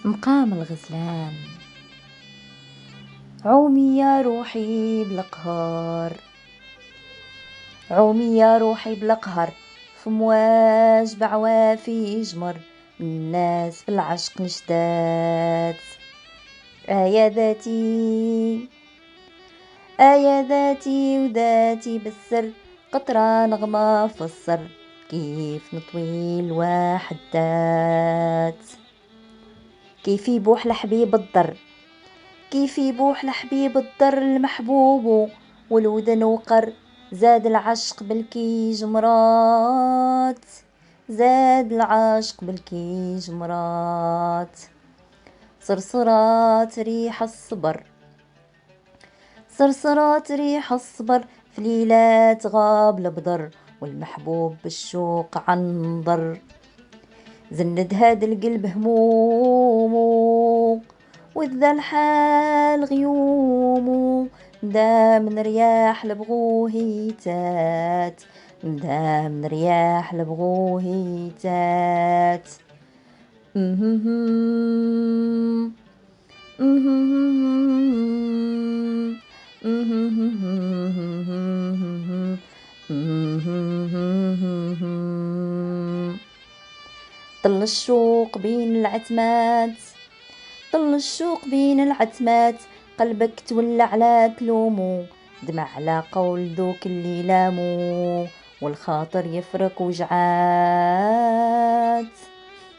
مقام الغزلان. عومي يا روحي بالقهر، عومي يا روحي بالقهر، في مواج بعوافي يجمر، الناس بالعشق نشتات. يا ذاتي يا ذاتي وذاتي بالسر، قطرة نغمة في السر، كيف نطوي الوحدات. كيف يبوح لحبيب الضر، كيف يبوح لحبيب الضر المحبوب، والودن وقر، زاد العشق بالكي جمرات، زاد العشق بالكي جمرات. صرصرات ريح الصبر، صرصرات ريح الصبر، في ليلات غاب البدر، والمحبوب بالشوق عنظر. زند هاد القلب همومو، وذا الحال غيومو، دام رياح لبغوهيتات، دام رياح لبغوهيتات. طل الشوق بين العتمات، طل الشوق بين العتمات، قلبك تولى على تلومو، دمع على قول ذوك اللي لامو، والخاطر يفرق وجعات،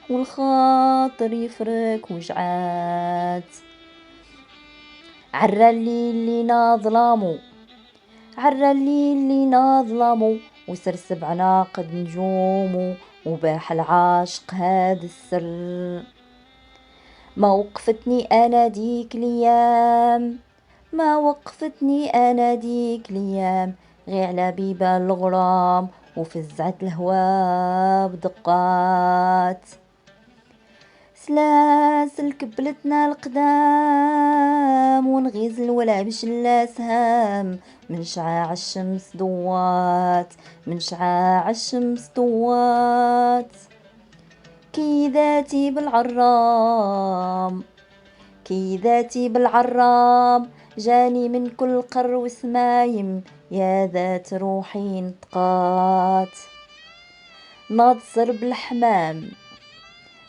والخاطر يفرق وجعات. عرى اللي ناظلامو، عرى اللي ناظلامو، وسرسب عناقد نجومو، وباح العاشق هذا السر. ما وقفتني أنا ديك ليام، ما وقفتني أنا ديك ليام، غير على بيبان الغرام، وفزعت الهوا بدقات. سلاسل كبلتنا القدام، ونغيز الولع بشلا سهام، من شعاع الشمس دوات، من شعاع الشمس دوات. كي ذاتي بالعرام، كي ذاتي بالعرام، جاني من كل قر وسمايم، يا ذات روحي نطقات. ناض سرب الحمام،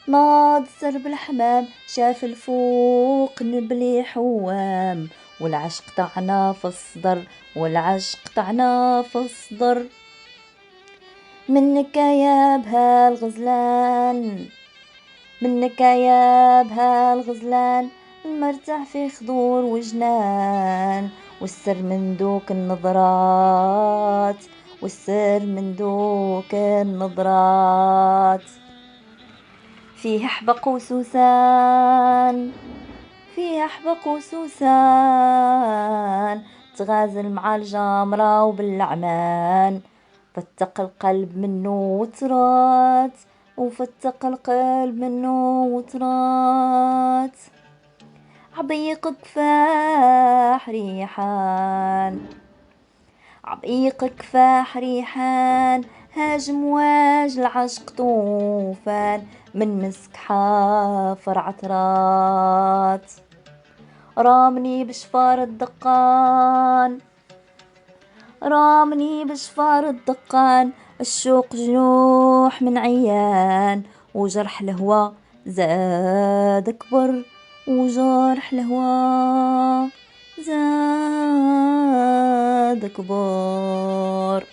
ناض سرب الحمام، شاف الفوق نبلي حوام، والعشق طعنا في الصدر، والعشق طعنا في الصدر. منك يا بها الغزلان، منك يا بها الغزلان، المرتاح في خضور وجنان، والسر من دوك النظرات، والسر من دوك النظرات. فيه حبق وسوسان، فيه حبق وسوسان، تغازل مع الجمرة وبالعمان، فتق القلب منه وترات، وفتق القلب منه وترات. عضيق كفاح ريحان، عضيق كفاح ريحان، هاجم واج العشق طوفان، من مسك حافر عطرات. رامني بشفار الدقان، رامني بشفار الدقان، الشوق جنوح من عيان، وجرح الهوى زاد أكبر، وجرح الهوى زاد أكبر.